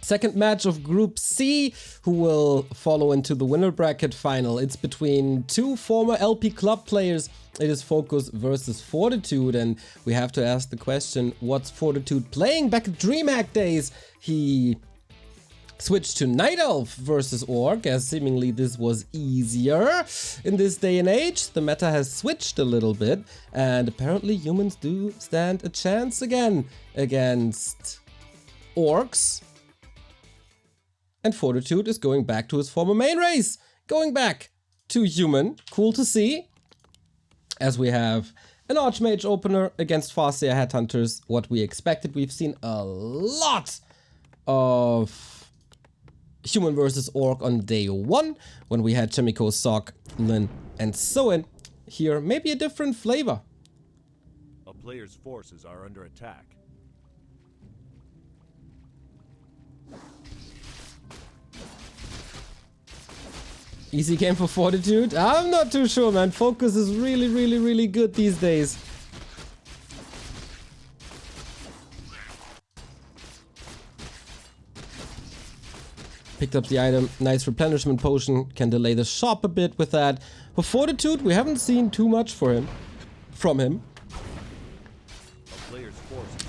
Second match of Group C, who will follow into the winner bracket final. It's between two former LP club players. It is FoCuS versus Fortitude, and we have to ask the question, what's Fortitude playing? Back at DreamHack days, he switched to Night Elf versus Orc, as seemingly this was easier. In this day and age, the meta has switched a little bit, and apparently humans do stand a chance again against Orcs. And Fortitude is going back to his former main race, going back to human. Cool to see. As we have an Archmage opener against FoCuS Headhunters, what we expected. We've seen a lot of human versus orc on day one, when we had Chemico, Sock, Lin, and Soin. Here, maybe a different flavor. A player's forces are under attack. Easy game for Fortitude? I'm not too sure, man. FoCuS is really good these days. Picked up the item. Nice replenishment potion. Can delay the shop a bit with that. For Fortitude, we haven't seen too much from him.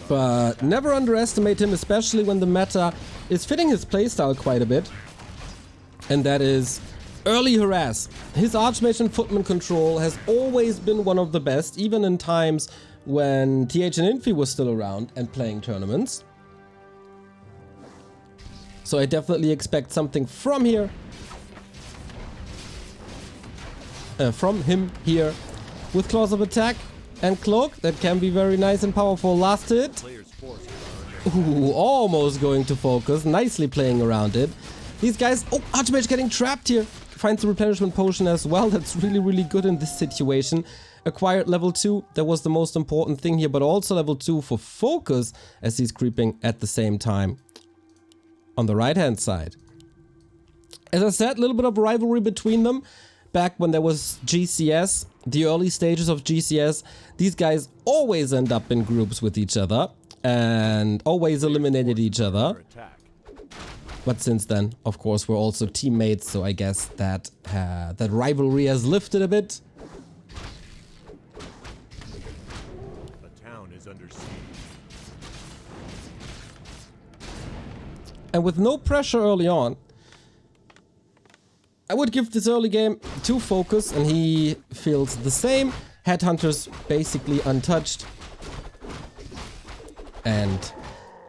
But never underestimate him, especially when the meta is fitting his playstyle quite a bit. And that is early harass. His Archmage and Footman control has always been one of the best, even in times when TH and Infi was still around and playing tournaments. So I definitely expect something from here. From him here. With Claws of Attack and Cloak, that can be very nice and powerful. Last hit. Ooh, almost going to FoCuS. Nicely playing around it. These guys... Oh, Archmage getting trapped here. Finds the replenishment potion as well. That's really good in this situation. Acquired level 2. That was the most important thing here. But also level 2 for FoCuS, as he's creeping at the same time. On the right hand side. As I said, a little bit of rivalry between them. Back when there was GCS, the early stages of GCS, these guys always end up in groups with each other. And always eliminated each other. But since then, of course, we're also teammates, so I guess that that rivalry has lifted a bit. The town is under siege. And with no pressure early on, I would give this early game to FoCuS, and he feels the same. Headhunters basically untouched. And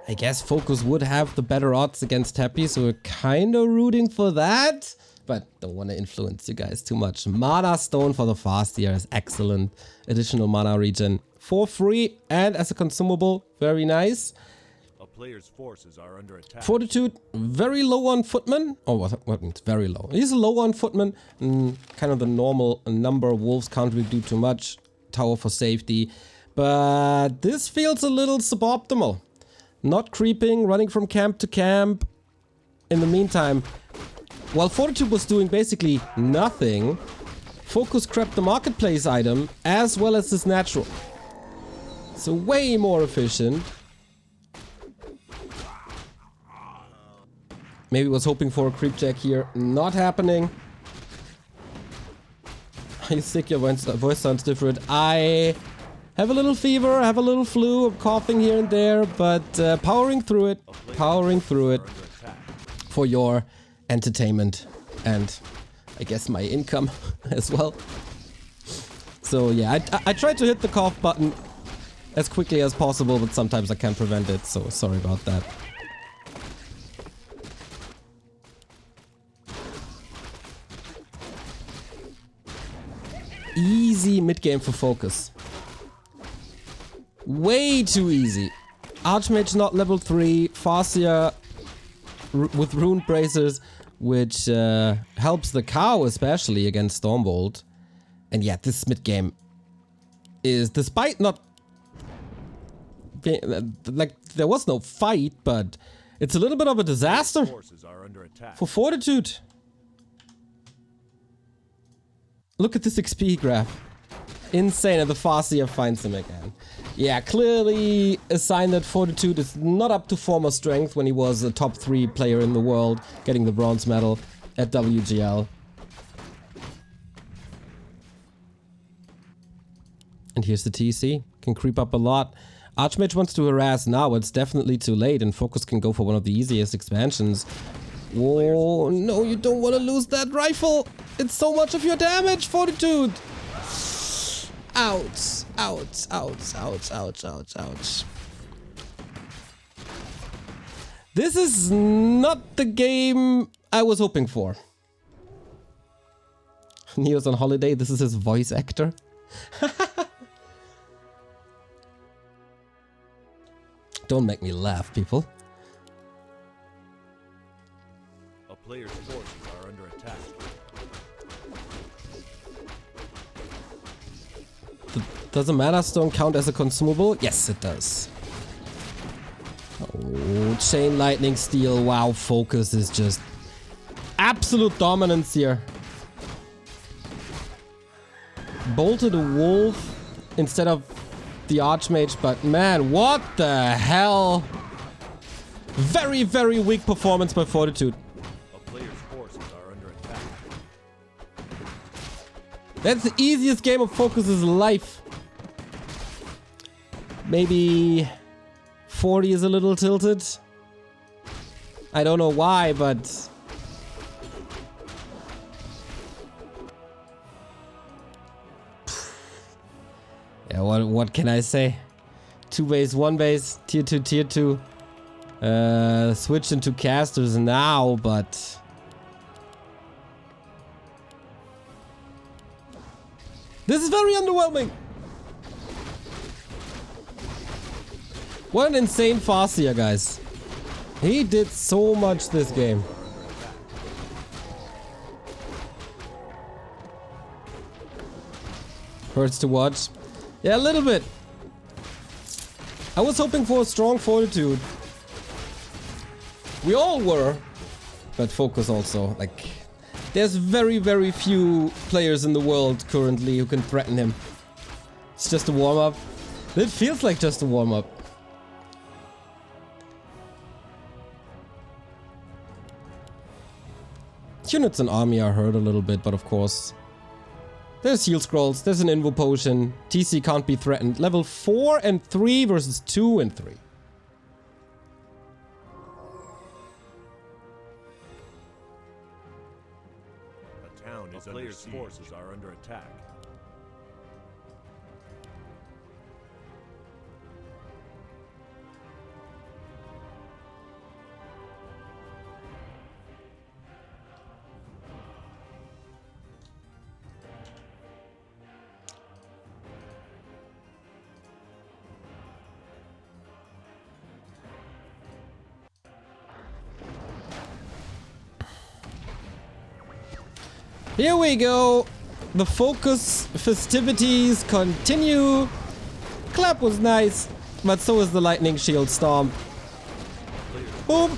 I guess FoCuS would have the better odds against Happy, so we're kind of rooting for that. But don't want to influence you guys too much. Mana Stone for the FoCuS is excellent. Additional mana regen for free and as a consumable. Very nice. A player's forces are under attack. Fortitude, very low on Footman. Oh, what means very low? He's low on Footman. Kind of the normal number. Wolves can't really do too much. Tower for safety. But this feels a little suboptimal. Not creeping, running from camp to camp. In the meantime, while Fortitude was doing basically nothing, FoCuS crept the marketplace item as well as his natural. So way more efficient. Maybe was hoping for a creep check here. Not happening. Are you sick? Your voice sounds different. I have a little fever, I have a little flu, I'm coughing here and there, but powering through it for your entertainment and I guess my income as well. So yeah, I try to hit the cough button as quickly as possible, but sometimes I can't prevent it, so sorry about that. Easy mid-game for FoCuS. Way too easy. Archmage not level 3, FoCuS with Rune Bracers, which helps the cow especially against Stormbolt. And yeah, this mid-game is, despite not being, like, there was no fight, but it's a little bit of a disaster for Fortitude. Look at this XP graph. Insane, and the Farseer finds him again. Yeah, clearly a sign that Fortitude is not up to former strength when he was a top 3 player in the world, getting the bronze medal at WGL. And here's the TC. Can creep up a lot. Archmage wants to harass now, it's definitely too late, and FoCuS can go for one of the easiest expansions. Whoa, no, you don't want to lose that rifle! It's so much of your damage, Fortitude! Ouch, ouch, ouch, ouch, ouch, ouch, ouch. This is not the game I was hoping for. Neo's on holiday, this is his voice actor. Don't make me laugh, people. A player's forces are under attack. Does a mana stone count as a consumable? Yes, it does. Oh, chain lightning steel. Wow, FoCuS is just absolute dominance here. Bolted a wolf instead of the Archmage, but man, what the hell? Very, very weak performance by Fortitude. A player's forces are under attack. That's the easiest game of FoCuS's life. Maybe 40 is a little tilted. I don't know why, but yeah, what can I say? 2 base, 1 base, tier 2, tier 2. Switched into casters now, but this is very underwhelming. What an insane Farseer, guys. He did so much this game. Hurts to watch. Yeah, a little bit. I was hoping for a strong Fortitude. We all were. But FoCuS also. Like, there's very, very few players in the world currently who can threaten him. It's just a warm-up. It feels like just a warm-up. Units and army are hurt a little bit, but of course. There's heal scrolls, there's an invo potion. TC can't be threatened. Level 4 and 3 versus 2 and 3. A town is under siege. Forces are under attack. Here we go. The FoCuS festivities continue. Clap was nice, but so is the lightning shield storm. Boom.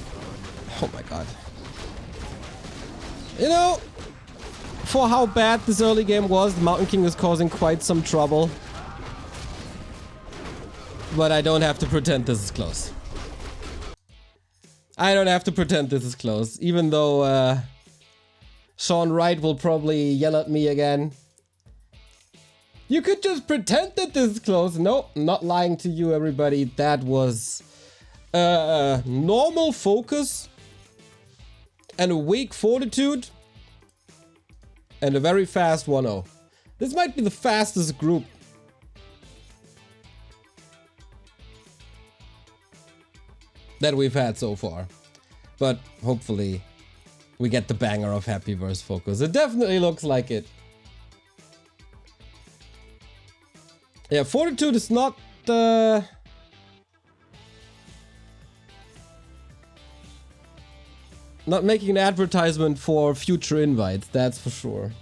Oh my god. You know, for how bad this early game was, the Mountain King is causing quite some trouble. But I don't have to pretend this is close. I don't have to pretend this is close, even though Sean Wright will probably yell at me again. You could just pretend that this is close. No, not lying to you, everybody. That was normal FoCuS and a weak Fortitude and a very fast 1-0. This might be the fastest group. That we've had so far. But hopefully we get the banger of Happy vs FoCuS. It definitely looks like it. Yeah, Fortitude is not making an advertisement for future invites, that's for sure.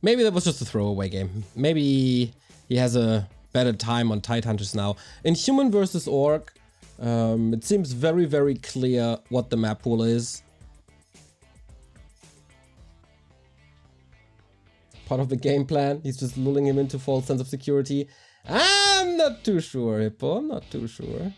Maybe that was just a throwaway game. Maybe he has a better time on Tidehunters now. In Human versus Orc, it seems very, very clear what the map pool is. Part of the game plan. He's just lulling him into false sense of security. I'm not too sure, Hippo. I'm not too sure.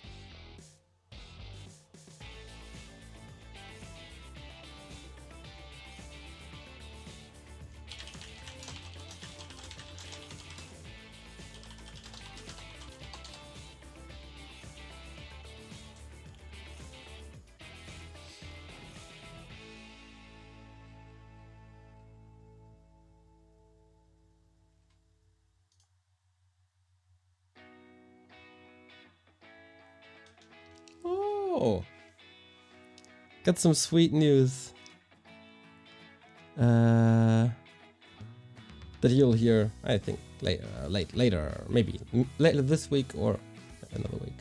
Oh, got some sweet news that you'll hear, I think, later, maybe later this week or another week.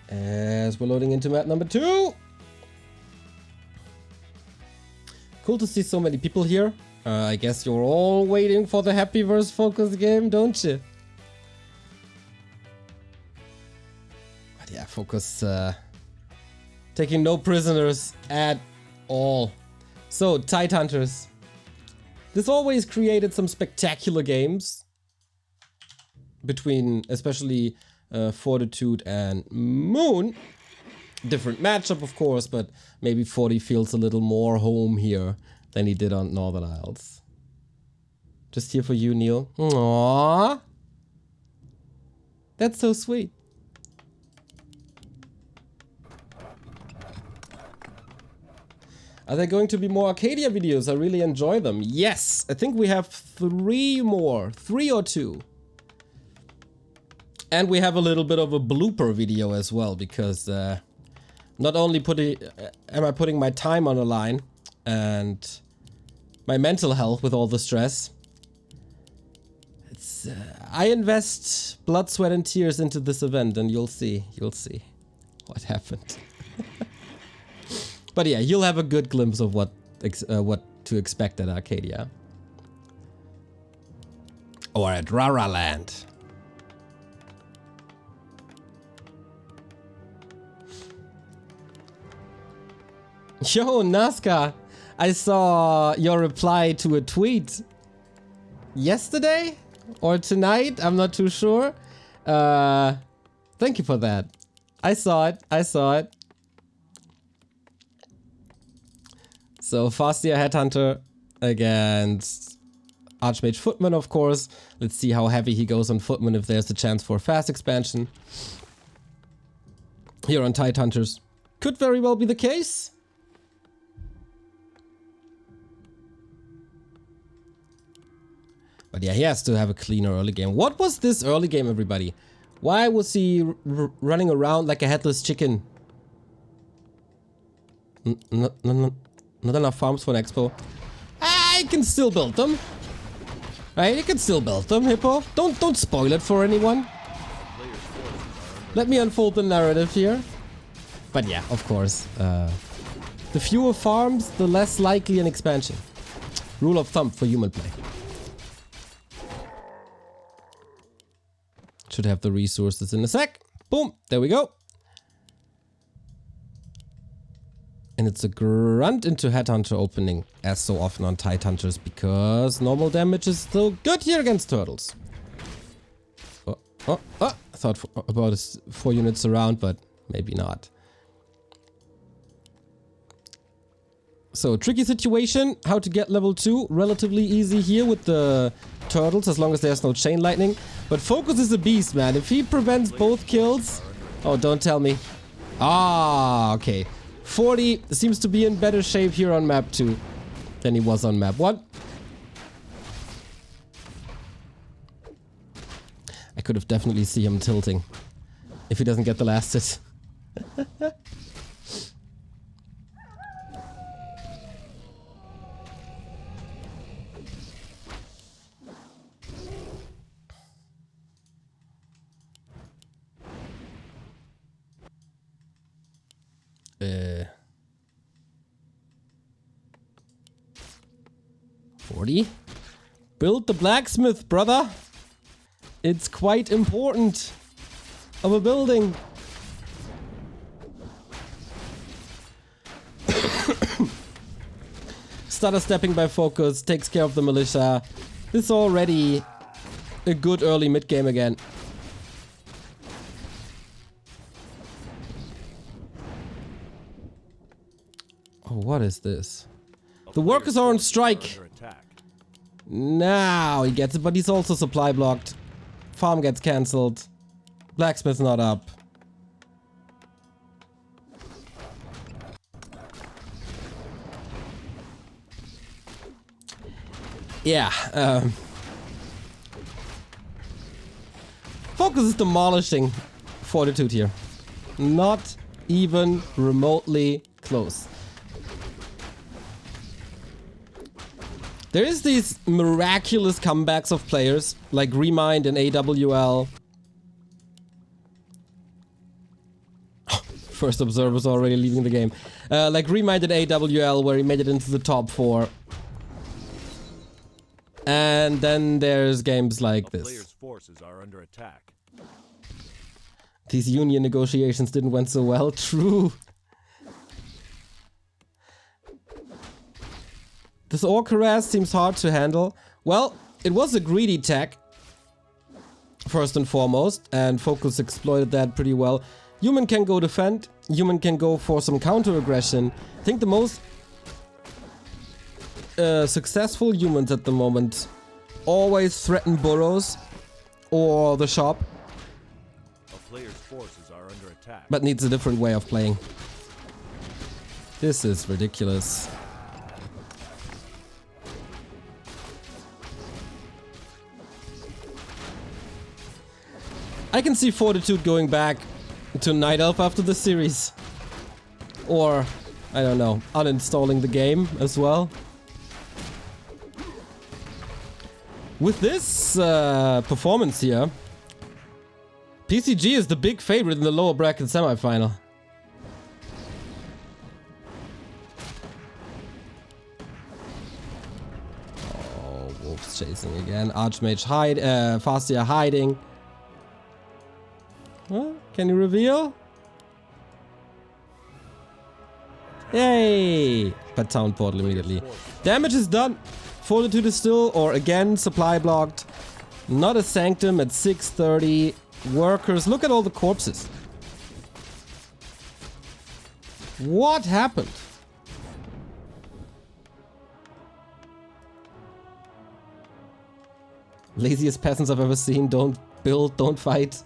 As we're loading into map number 2. Cool to see so many people here. I guess you're all waiting for the Happy vs FoCuS game, don't you? But yeah, FoCuS taking no prisoners at all. So, Tidehunters. This always created some spectacular games between especially Fortitude and Moon. Different matchup, of course, but maybe 40 feels a little more home here than he did on Northern Isles. Just here for you, Neil. Aww. That's so sweet. Are there going to be more Arcadia videos? I really enjoy them. Yes, I think we have 3 more. 3 or 2. And we have a little bit of a blooper video as well, because not only am I putting my time on the line and my mental health with all the stress, it's I invest blood, sweat and tears into this event, and you'll see what happened. But yeah, you'll have a good glimpse of what to expect at Arcadia or at Rara Land. Yo, Nazca, I saw your reply to a tweet yesterday or tonight. I'm not too sure. Thank you for that. I saw it. So, Fastia Headhunter against Archmage Footman, of course. Let's see how heavy he goes on Footman if there's a chance for a fast expansion. Here on Tidehunters. Could very well be the case. But yeah, he has to have a cleaner early game. What was this early game, everybody? Why was he running around like a headless chicken? Not enough farms for an expo. I can still build them. Right, you can still build them, Hippo. Don't spoil it for anyone. Let me unfold the narrative here. But yeah, of course. The fewer farms, the less likely an expansion. Rule of thumb for human play. Should have the resources in a sec. Boom, there we go. And it's a grunt into Headhunter opening, as so often on Tidehunters, because normal damage is still good here against turtles. I thought about his 4 units around, but maybe not. So, tricky situation. How to get level 2. Relatively easy here with the turtles, as long as there's no chain lightning. But FoCuS is a beast, man. If he prevents both kills... Oh, don't tell me. Ah, okay. 40 seems to be in better shape here on map 2 than he was on map 1. I could have definitely seen him tilting if he doesn't get the last hit. 40. Build the blacksmith, brother. It's quite important of a building. Stutter stepping by FoCuS takes care of the militia. This is already a good early mid game again. Oh, what is this? The workers are on strike. Now he gets it, but he's also supply blocked. Farm gets cancelled. Blacksmith's not up. Yeah, FoCuS is demolishing Fortitude here. Not even remotely close. There is these miraculous comebacks of players like Remind and AWL. First observer's already leaving the game. Like Remind and AWL, where he made it into the top 4. And then there's games like this. Player's forces are under attack. These union negotiations didn't went so well. True. This orc harass seems hard to handle. Well, it was a greedy tech, first and foremost, and FoCuS exploited that pretty well. Human can go defend, human can go for some counter-aggression. I think the most successful humans at the moment always threaten burrows or the shop. A player's forces are under attack. But needs a different way of playing. This is ridiculous. I can see Fortitude going back to Night Elf after the series. Or, I don't know, uninstalling the game as well. With this performance here, PCG is the big favorite in the lower bracket semifinal. Oh, Wolf's chasing again. Archmage hide, Fastia hiding. Huh? Can you reveal? Yay! But town portal immediately. Damage is done. Fortitude is still, or again, supply blocked. Not a sanctum at 630. Workers, look at all the corpses. What happened? Laziest peasants I've ever seen. Don't build, don't fight.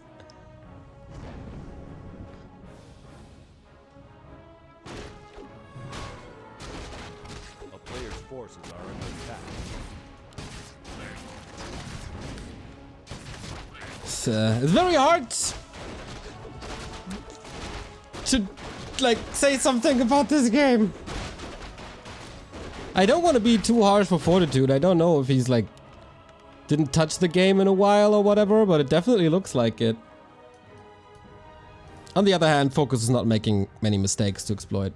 It's very hard to like say something about this game. I don't want to be too harsh for Fortitude. I don't know if he's like didn't touch the game in a while or whatever, but it definitely looks like it. On the other hand, FoCuS is not making many mistakes to exploit.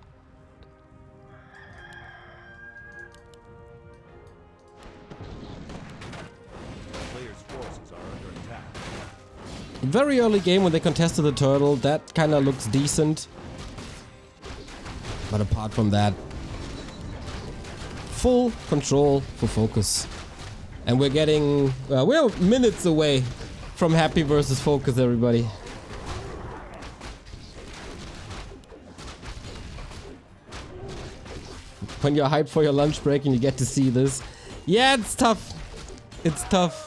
Very early game when they contested the turtle, that kind of looks decent. But apart from that, full control for FoCuS. And we're getting, we're minutes away from happy versus FoCuS, everybody. When you're hyped for your lunch break and you get to see this. Yeah, it's tough. It's tough.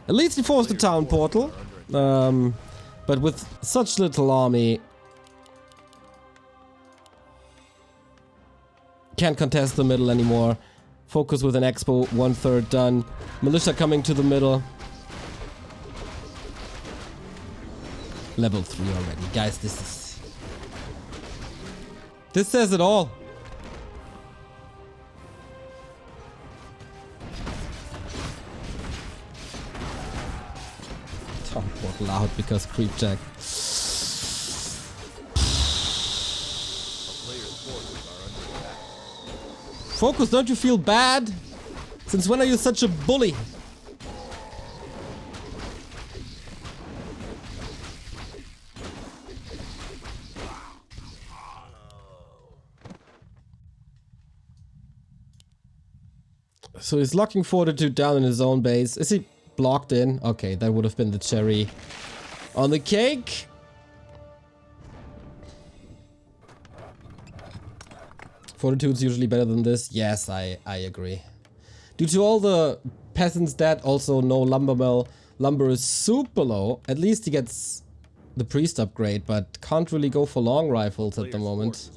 At least he forced the town portal, but with such little army, can't contest the middle anymore. FoCuS with an expo, 1/3 done. Militia coming to the middle. Level 3 already. Guys, this says it all. Loud because creep check. FoCuS, don't you feel bad? Since when are you such a bully? So he's locking Fortitude down in his own base. Is he blocked in? Okay, that would have been the cherry on the cake. Fortitude's usually better than this. Yes, I agree. Due to all the peasants dead, also no lumber mill. Lumber is super low. At least he gets the priest upgrade, but can't really go for long rifles at the moment.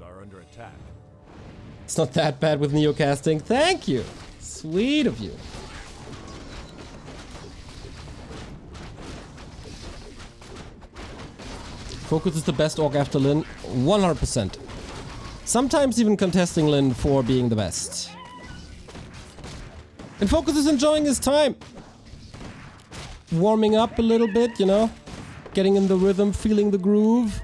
It's not that bad with neocasting. Thank you. Sweet of you. FoCuS is the best orc after Lin, 100%. Sometimes even contesting Lin for being the best. And FoCuS is enjoying his time. Warming up a little bit, you know? Getting in the rhythm, feeling the groove.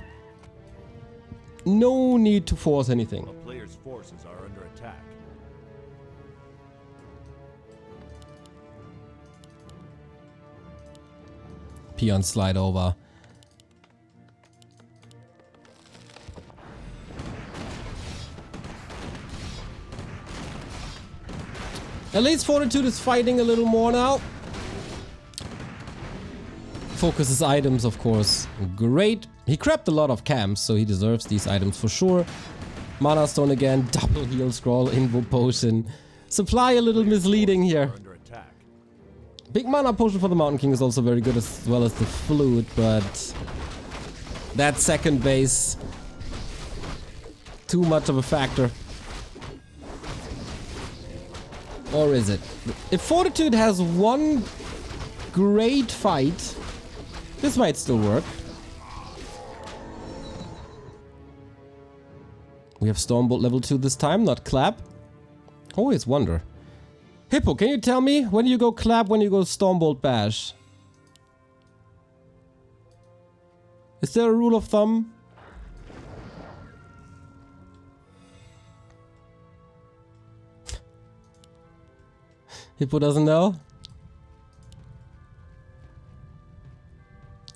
No need to force anything. A player's forces are under attack. Peon slide over. At least Fortitude is fighting a little more now. FoCuS his items, of course. Great. He crapped a lot of camps, so he deserves these items for sure. Mana Stone again, double heal scroll, invo potion. Supply a little misleading here. Big mana potion for the Mountain King is also very good, as well as the flute, but that second base, too much of a factor. Or is it? If Fortitude has one great fight, this might still work. We have Stormbolt level 2 this time, not Clap. Always wonder. Hippo, can you tell me when you go Clap, when you go Stormbolt Bash? Is there a rule of thumb? Hippo doesn't know?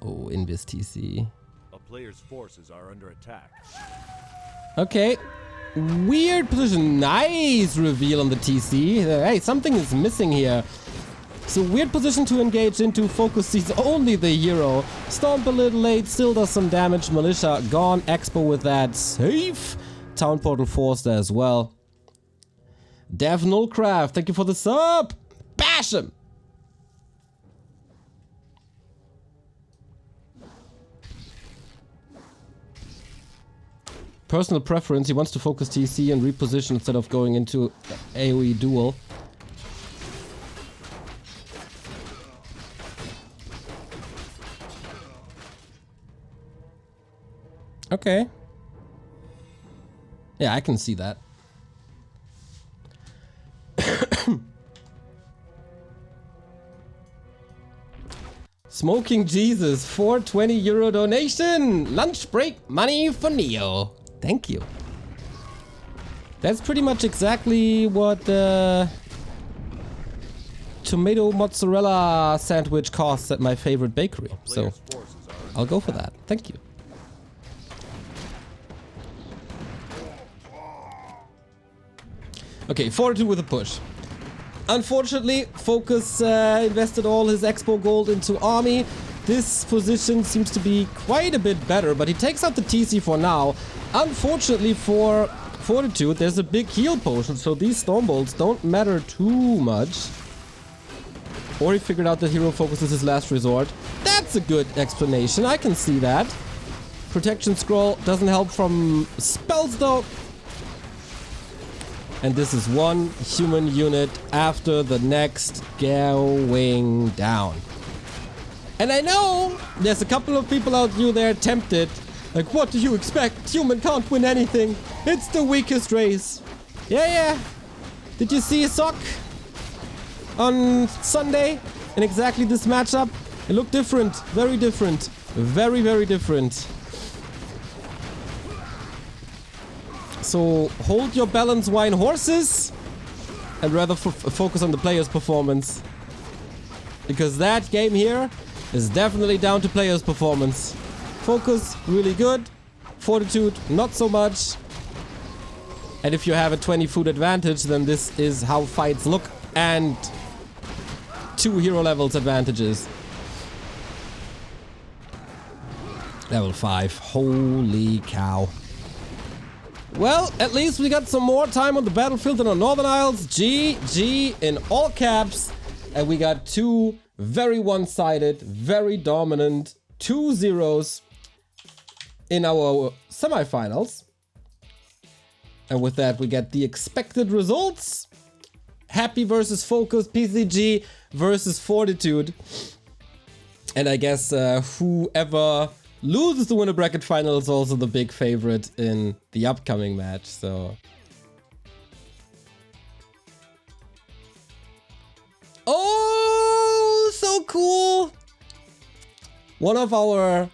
Oh, Invis TC. A player's forces are under attack. Okay. Weird position. Nice reveal on the TC. Hey, something is missing here. So weird position to engage into. FoCuS sees only the hero. Stomp a little late, still does some damage. Militia gone. Expo with that. Safe. Town Portal forced as well. Dev Nullcraft, thank you for the sub. Bash him. Personal preference, he wants to focus TC and reposition instead of going into AoE duel. Okay. Yeah, I can see that. Smoking Jesus, 420 euro donation! Lunch break money for Neo. Thank you. That's pretty much exactly what the tomato mozzarella sandwich costs at my favorite bakery. So I'll go for that. Thank you. Okay, Fortitude with a push. Unfortunately, FoCuS invested all his Expo gold into army. This position seems to be quite a bit better, but he takes out the TC for now. Unfortunately for Fortitude, there's a big heal potion, so these Stormbolts don't matter too much. Or he figured out that hero focus is his last resort. That's a good explanation, I can see that. Protection scroll doesn't help from spells though. And this is one human unit after the next going down. And I know there's a couple of people out there tempted. Like, what do you expect? Human can't win anything. It's the weakest race. Yeah. Did you see Sock on Sunday in exactly this matchup? It looked different. Very different. Very, very different. So hold your balance, wine horses. and rather focus on the player's performance. Because that game here is definitely down to player's performance. FoCuS, really good. Fortitude, not so much. And if you have a 20 food advantage, then this is how fights look. And 2 hero levels advantages. Level 5. Holy cow. Well, at least we got some more time on the battlefield than on Northern Isles. GG in all caps. And we got 2 very one-sided, very dominant 2-0s in our semifinals. And with that, we get the expected results. Happy versus FoCuS, PCG versus Fortitude. And I guess whoever loses the winner bracket final is also the big favorite in the upcoming match. So, oh, so cool! One of our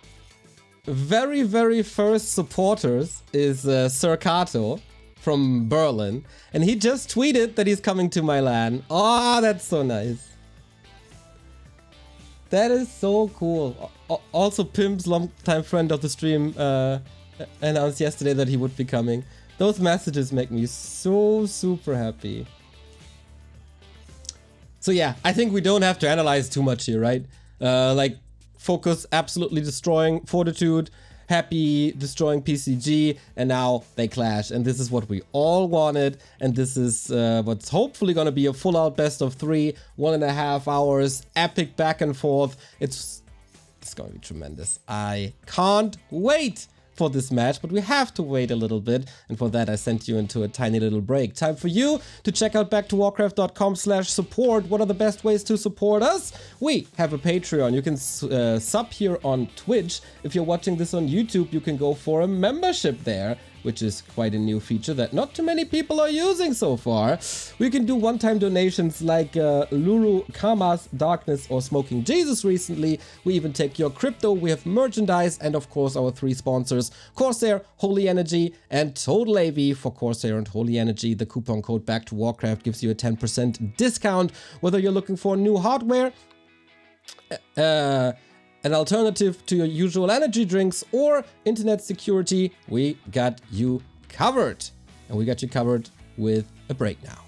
very, very first supporters is Sir Kato from Berlin, and he just tweeted that he's coming to my LAN. Oh, that's so nice. That is so cool. Also, Pimp's longtime friend of the stream announced yesterday that he would be coming. Those messages make me so super happy. So yeah, I think we don't have to analyze too much here, right? Like, FoCuS absolutely destroying Fortitude, Happy destroying PCG, and now they clash. And this is what we all wanted. And this is what's hopefully going to be a full-out best of 3, 1.5 hours, epic back and forth. It's going to be tremendous. I can't wait for this match, but we have to wait a little bit, and for that I sent you into a tiny little break. Time for you to check out backtowarcraft.com/support. What are the best ways to support us? We have a Patreon. You can sub here on Twitch. If you're watching this on YouTube, you can go for a membership there, which is quite a new feature that not too many people are using so far. We can do one-time donations like Luru, Kamas, Darkness, or Smoking Jesus recently. We even take your crypto. We have merchandise, and of course our 3 sponsors, CORSAIR, Holy Energy, and Total AV. For CORSAIR and Holy Energy, the coupon code BackToWarcraft gives you a 10% discount. Whether you're looking for new hardware, an alternative to your usual energy drinks, or internet security, we got you covered. And we got you covered with a break now.